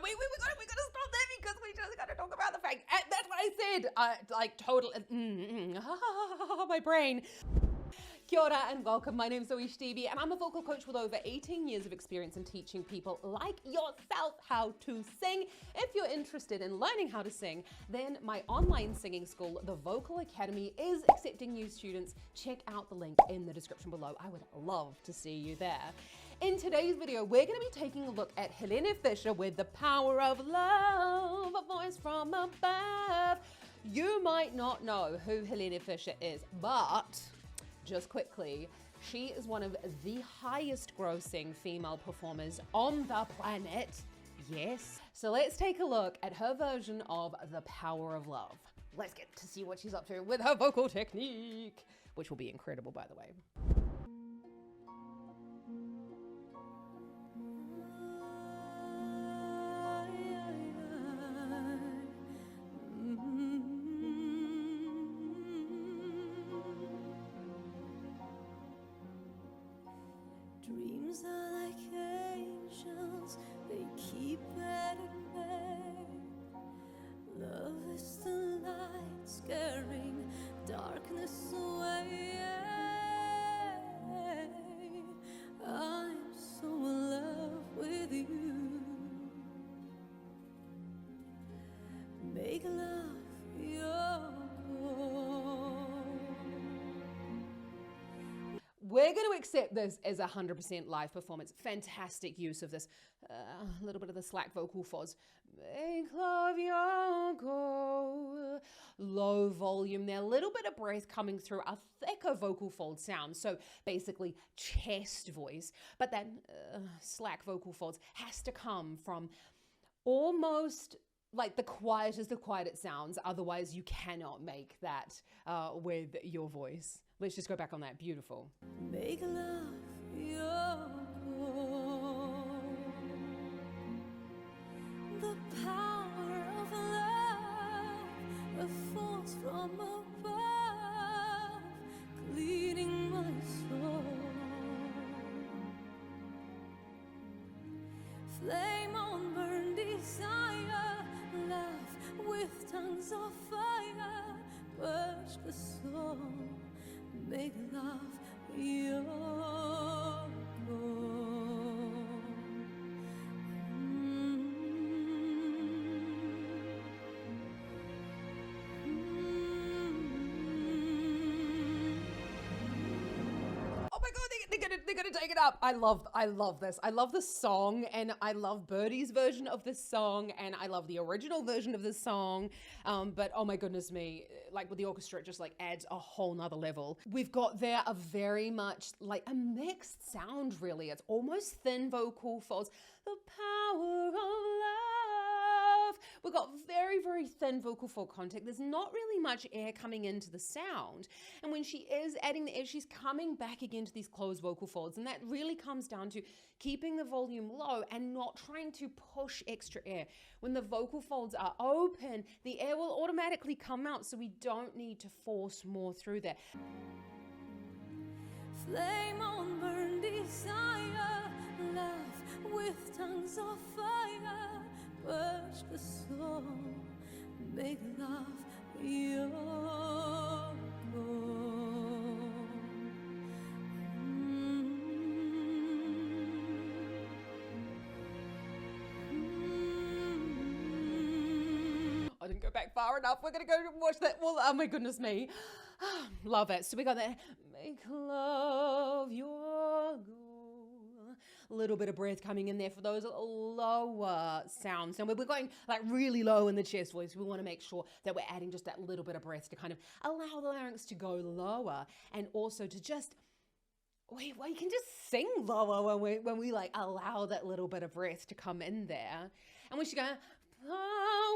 we gotta stop there because we just gotta talk about the fact. That's what I said. Like total. My brain. Kia ora and welcome. My name is ZoeStibi and I'm a vocal coach with over 18 years of experience in teaching people like yourself how to sing. If you're interested in learning how to sing, then my online singing school, the Vocal Academy, is accepting new students. Check out the link in the description below. I would love to see you there. In today's video, we're going to be taking a look at Helene Fischer with The Power of Love, a voice from above. You might not know who Helene Fischer is, but just quickly, she is one of the highest grossing female performers on the planet. Yes. So let's take a look at her version of The Power of Love. Let's get to see what she's up to with her vocal technique, which will be incredible, by the way. Dreams are like angels, they keep at bay. Love is the light scaring darkness away. I'm so in love with you. Make love your goal. We're going to accept this as 100% live performance. Fantastic use of this. A little bit of the slack vocal folds. Make love your goal. Low volume there. A little bit of breath coming through a thicker vocal fold sound. So basically chest voice. But that slack vocal folds has to come from almost like the quiet it sounds. Otherwise you cannot make that with your voice. Let's just go back on that. Beautiful. Make love your goal. The power of love, a force from above, cleaning my soul. Flame on burn desire, love with tongues of fire, purge the soul. Make love your goal. Oh my God, they're gonna take it up. I love this. I love the song, and I love Birdie's version of this song, and I love the original version of this song. But oh my goodness me, like with the orchestra, it just like adds a whole nother level. We've got there a very much like a mixed sound, really. It's almost thin vocal folds. The power of love. We've got very, very thin vocal fold contact. There's not really much air coming into the sound. And when she is adding the air, she's coming back again to these closed vocal folds. And that really comes down to keeping the volume low and not trying to push extra air. When the vocal folds are open, the air will automatically come out, so we don't need to force more through there. Flame on burn desire, love with tongues of fire, purge the soul, make love your goal. I didn't go back far enough. We're gonna go watch that. Well, oh my goodness me. Love it. So we got that. Make love your goal. A little bit of breath coming in there for those lower sounds. And we're going like really low in the chest voice. We want to make sure that we're adding just that little bit of breath to kind of allow the larynx to go lower, and also to just we can just sing lower when we like allow that little bit of breath to come in there. And when she go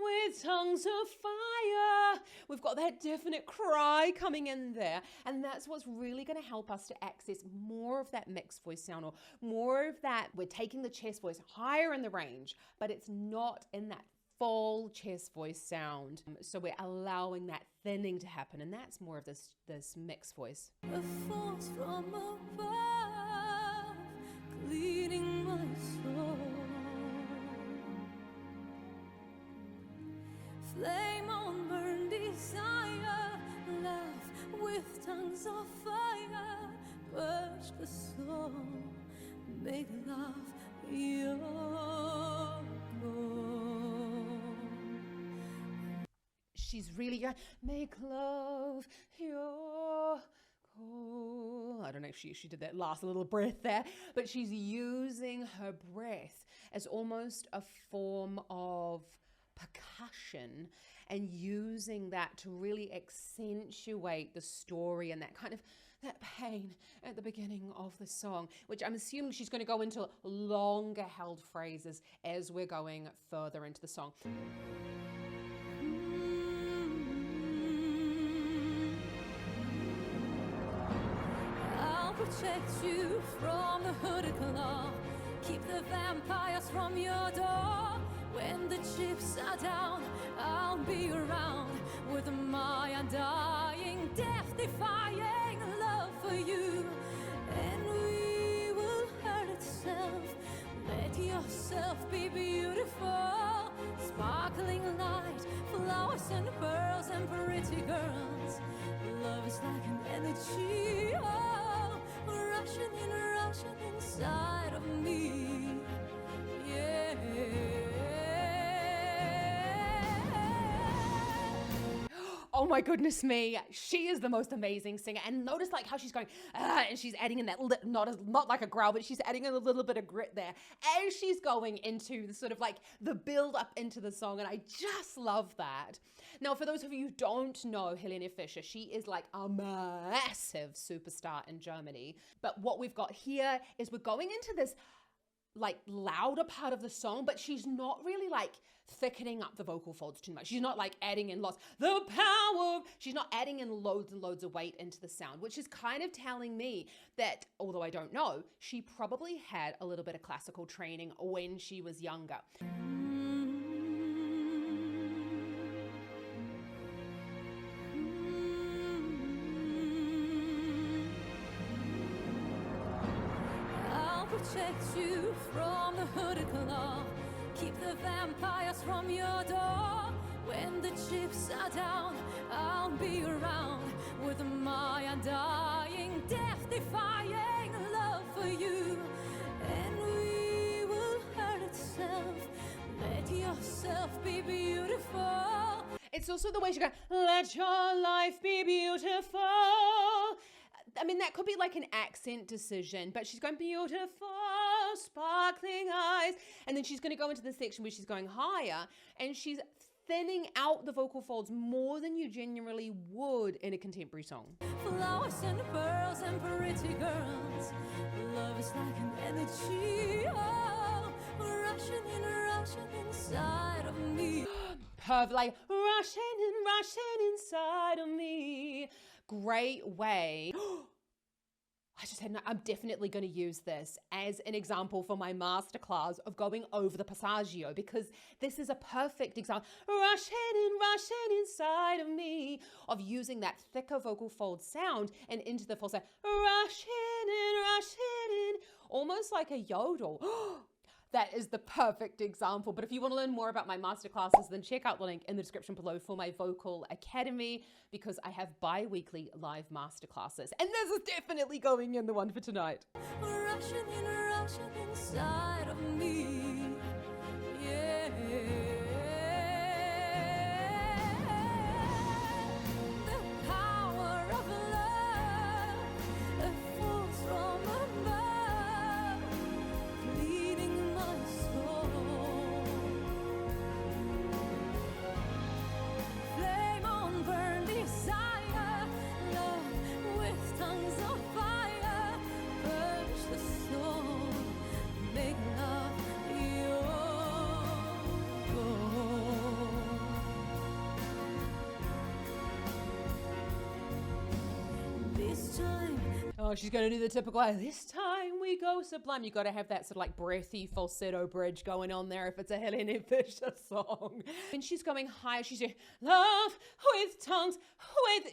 with tongues of fire, we've got that definite cry coming in there, and that's what's really going to help us to access more of that mixed voice sound, or more of that. We're taking the chest voice higher in the range, but it's not in that full chest voice sound. So we're allowing that thinning to happen, and that's more of this mixed voice. A force from above, cleaning my soul. flame on burn desire, love with tongues of fire, purge the soul, make love your goal. She's really going, make love your goal. I don't know if she did that last little breath there, but she's using her breath as almost a form of percussion and using that to really accentuate the story and that kind of that pain at the beginning of the song, which I'm assuming she's going to go into longer held phrases as we're going further into the song. I'll protect you from the hooded claw, keep the vampires from your door. When the chips are down, I'll be around with my undying, death-defying love for you. And we will hurt itself. Let yourself be beautiful. Sparkling light, flowers and pearls and pretty girls. Love is like an energy, oh, rushing inside of me. Yeah. Oh my goodness me, she is the most amazing singer. And notice like how she's going, and she's adding in that, not like a growl, but she's adding in a little bit of grit there as she's going into the sort of like the build up into the song. And I just love that. Now, for those of you who don't know Helene Fischer, she is like a massive superstar in Germany. But what we've got here is we're going into this like louder part of the song, but she's not really like thickening up the vocal folds too much. She's not like adding in lots, the power. She's not adding in loads and loads of weight into the sound, which is kind of telling me that, although I don't know, she probably had a little bit of classical training when she was younger. Protect you from the hooded claw, keep the vampires from your door. When the chips are down, I'll be around with my undying, death-defying love for you. And we will hurt itself. Let yourself be beautiful. It's also the way she goes, let your life be beautiful. I mean, that could be like an accent decision, but she's going beautiful, sparkling eyes. And then she's going to go into the section where she's going higher and she's thinning out the vocal folds more than you genuinely would in a contemporary song. Flowers and pearls and pretty girls. Love is like an energy, oh, rushing inside of me. Like rushing inside of me. Great way. I just had, I'm definitely going to use this as an example for my masterclass of going over the passagio, because this is a perfect example. Rushing inside of me, of using that thicker vocal fold sound and into the falsetto. Rushing in, almost like a yodel. That is the perfect example. But if you want to learn more about my masterclasses, then check out the link in the description below for my Vocal Academy, because I have bi-weekly live masterclasses. And this is definitely going in the one for tonight. Rushing inside of me. Yeah. The power of love that falls from above, leading my soul. Flame on burn desire, love with tongues of fire, purge the soul, make love your goal. This time, Oh, she's going to do the typical, this time we go sublime. You got to have that sort of like breathy falsetto bridge going on there if it's a Helene Fischer song. When she's going higher, she's doing love with tongues,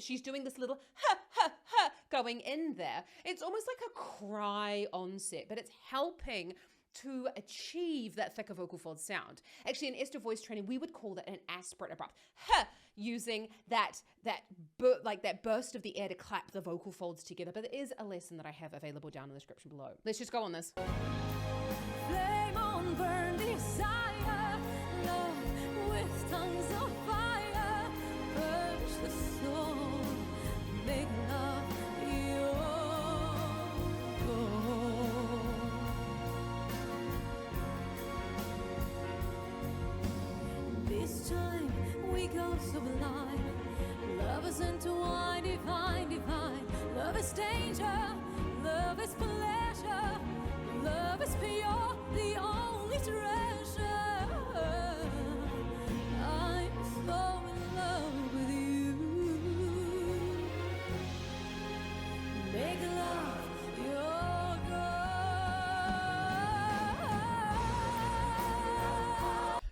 she's doing this little ha, ha, ha going in there. It's almost like a cry onset, but it's helping to achieve that thicker vocal fold sound. Actually, in Esther voice training, we would call that an aspirate abrupt. Using that burst of the air to clap the vocal folds together. But there is a lesson that I have available down in the description below. Let's just go on this. Flame on, burn desire, love with tongues of fire, purge the soul, make love your goal. This time we go sublime, love is intertwined, divine, divine. Love is danger, love is pleasure, love is pure, the only treasure. I'm so in love with you. Make love your goal.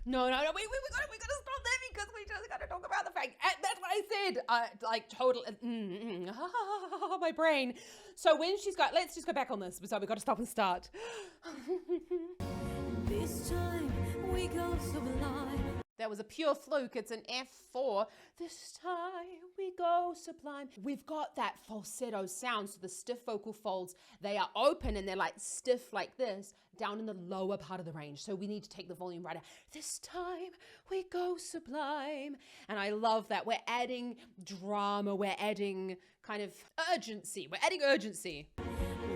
No, we gotta stop there because we just gotta talk about the fact. That's what I said. My brain. So when she's got, let's just go back on this. So we got to stop and start. This time we go sublime. That was a pure fluke. It's an F4. This time we go sublime. We've got that falsetto sound. So the stiff vocal folds, they are open and they're like stiff like this down in the lower part of the range. So we need to take the volume right out. This time we go sublime. And I love that. We're adding drama. We're adding kind of urgency. We're adding urgency.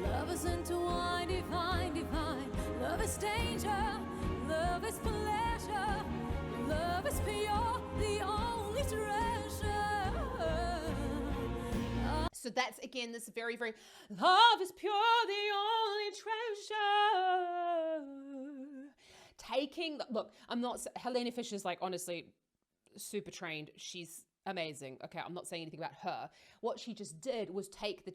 Love is intertwined, divine, divine. Love is danger. Love is pleasure. Love is pure, the only treasure. So that's, again, this very, very, love is pure, the only treasure. Taking, look, Helene Fischer's like, honestly, super trained. She's amazing. Okay, I'm not saying anything about her. What she just did was take the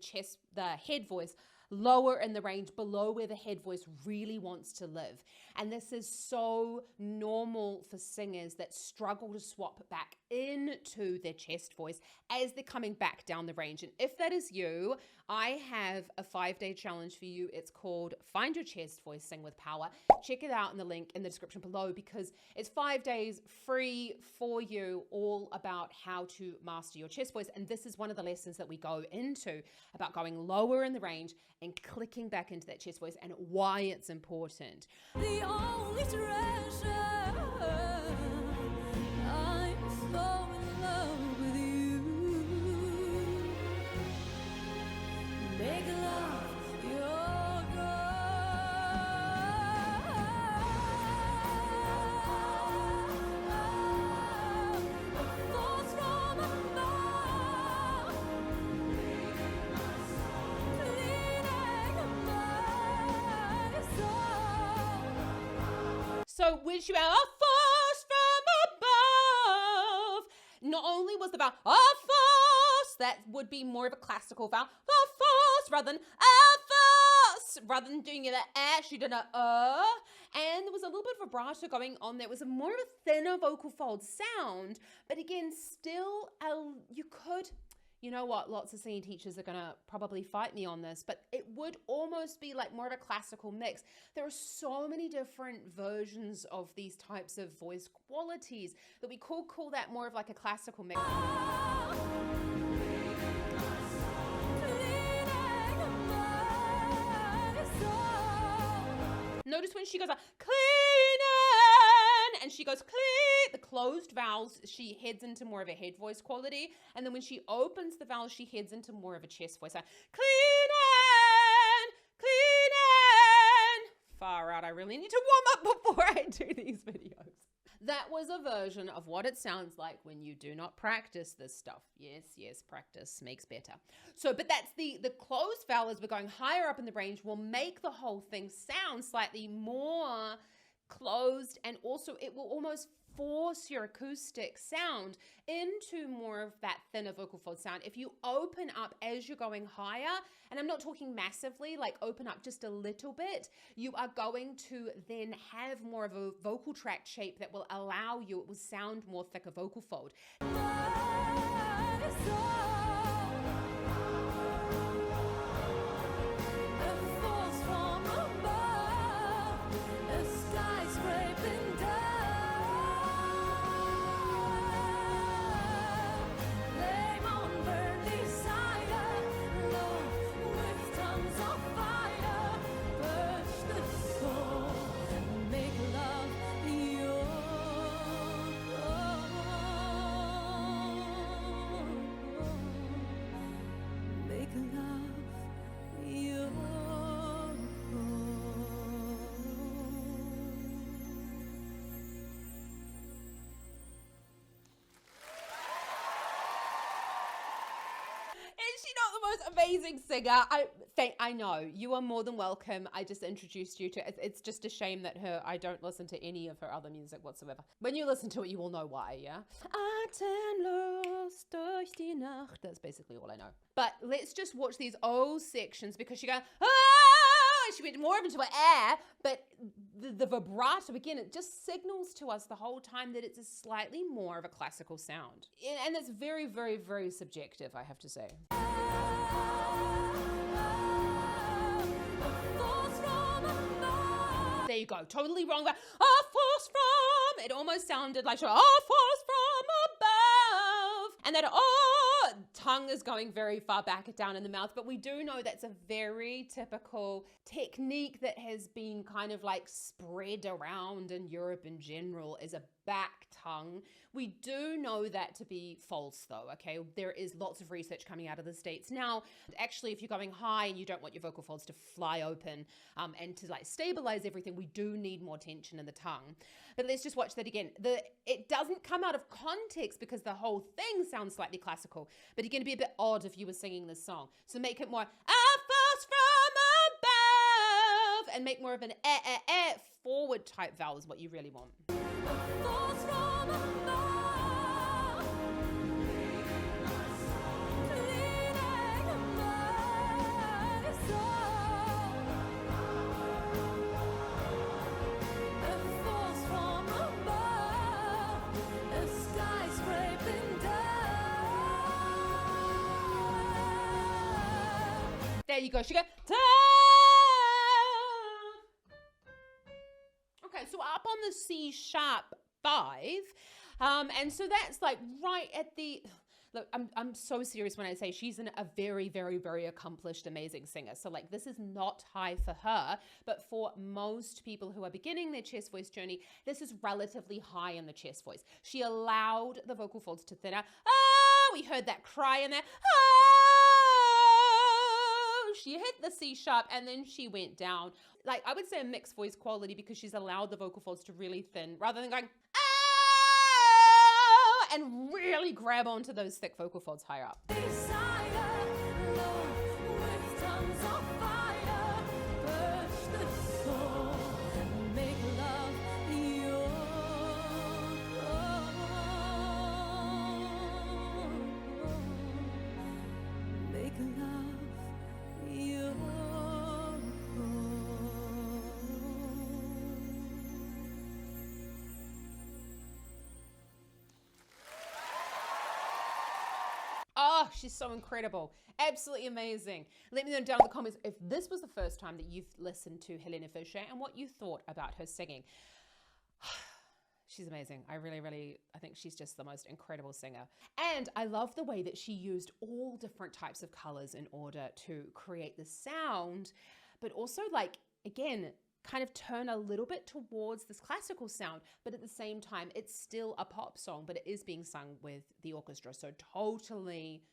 head voice lower in the range, below where the head voice really wants to live. And this is so normal for singers that struggle to swap back into their chest voice as they're coming back down the range. And if that is you, I have a 5-day challenge for you. It's called Find Your Chest Voice, Sing with Power. Check it out in the link in the description below because it's 5 days free for you, all about how to master your chest voice. And this is one of the lessons that we go into about going lower in the range and clicking back into that chest voice and why it's important. The only treasure. I'm so in love with you. Make love your goal. Thoughts from above, cleaning my soul. So wish you a force from above. Not only was the vowel a force, that would be more of a classical vowel, a force, rather than a force, rather than doing it she did and there was a little bit of vibrato going on. There was a more of a thinner vocal fold sound, but again, still, you could. You know what? Lots of singing teachers are going to probably fight me on this, but it would almost be like more of a classical mix. There are so many different versions of these types of voice qualities that we could call that more of like a classical mix. Notice when she goes like, cleaning, and she goes clean, the closed vowels, she heads into more of a head voice quality. And then when she opens the vowels, she heads into more of a chest voice. Like, cleaning, cleaning. Far out, I really need to warm up before I do these videos. That was a version of what it sounds like when you do not practice this stuff. Yes, practice makes better. So, but that's the closed vowel as we're going higher up in the range will make the whole thing sound slightly more closed, and also it will almost force your acoustic sound into more of that thinner vocal fold sound. If you open up as you're going higher, and I'm not talking massively, like open up just a little bit, you are going to then have more of a vocal tract shape that will allow you, it will sound more thicker vocal fold. she not the most amazing singer? I know, you are more than welcome. I just introduced you to it's just a shame that I don't listen to any of her other music whatsoever. When you listen to it, you will know why, yeah? Atemlos durch die Nacht. That's basically all I know. But let's just watch these old sections because she goes, she went more into an air, but the vibrato, again, it just signals to us the whole time that it's a slightly more of a classical sound. And it's very, very, very subjective, I have to say. There you go, totally wrong. A force from, it almost sounded like a force from above. And that, tongue is going very far back down in the mouth, but we do know that's a very typical technique that has been kind of like spread around in Europe in general is a back tongue. We do know that to be false though, okay? There is lots of research coming out of the States now. Actually, if you're going high and you don't want your vocal folds to fly open and to like stabilize everything, we do need more tension in the tongue. But let's just watch that again. It doesn't come out of context because the whole thing sounds slightly classical, but it's going to be a bit odd if you were singing this song. So make it more, a force from above, and make more of an forward type vowel is what you really want. Force from above, leading my soul. A force from above, a sky scraping down. There you go. She goes, okay, so up on the C sharp 5, and so that's like right at the, look, I'm so serious when I say she's a very, very, very accomplished, amazing singer. So like this is not high for her, but for most people who are beginning their chest voice journey, this is relatively high in the chest voice. She allowed the vocal folds to thin out. We heard that cry in there. She hit the C sharp and then she went down. Like I would say a mixed voice quality because she's allowed the vocal folds to really thin rather than going, and really grab onto those thick vocal folds higher up. Oh, she's so incredible. Absolutely amazing. Let me know down in the comments if this was the first time that you've listened to Helene Fischer and what you thought about her singing. She's amazing. I think she's just the most incredible singer. And I love the way that she used all different types of colors in order to create the sound, but also like, again, kind of turn a little bit towards this classical sound, but at the same time, it's still a pop song, but it is being sung with the orchestra. So totally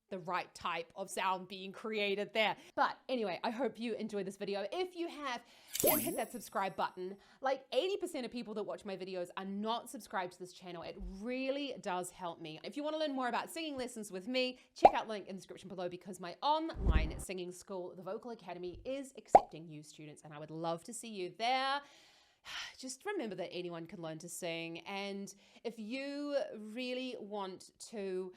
the right type of sound being created there. But anyway, I hope you enjoyed this video. If you have, then hit that subscribe button. Like 80% of people that watch my videos are not subscribed to this channel. It really does help me. If you want to learn more about singing lessons with me, check out the link in the description below because my online singing school, the Vocal Academy, is accepting new students and I would love to see you there. Just remember that anyone can learn to sing. And if you really want to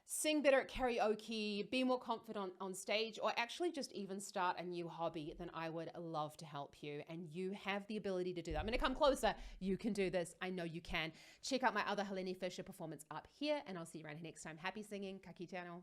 sing better at karaoke, be more confident on stage, or actually just even start a new hobby, then I would love to help you. And you have the ability to do that. I'm going to come closer. You can do this. I know you can. Check out my other Helene Fischer performance up here, and I'll see you around here next time. Happy singing. Ka kite anō.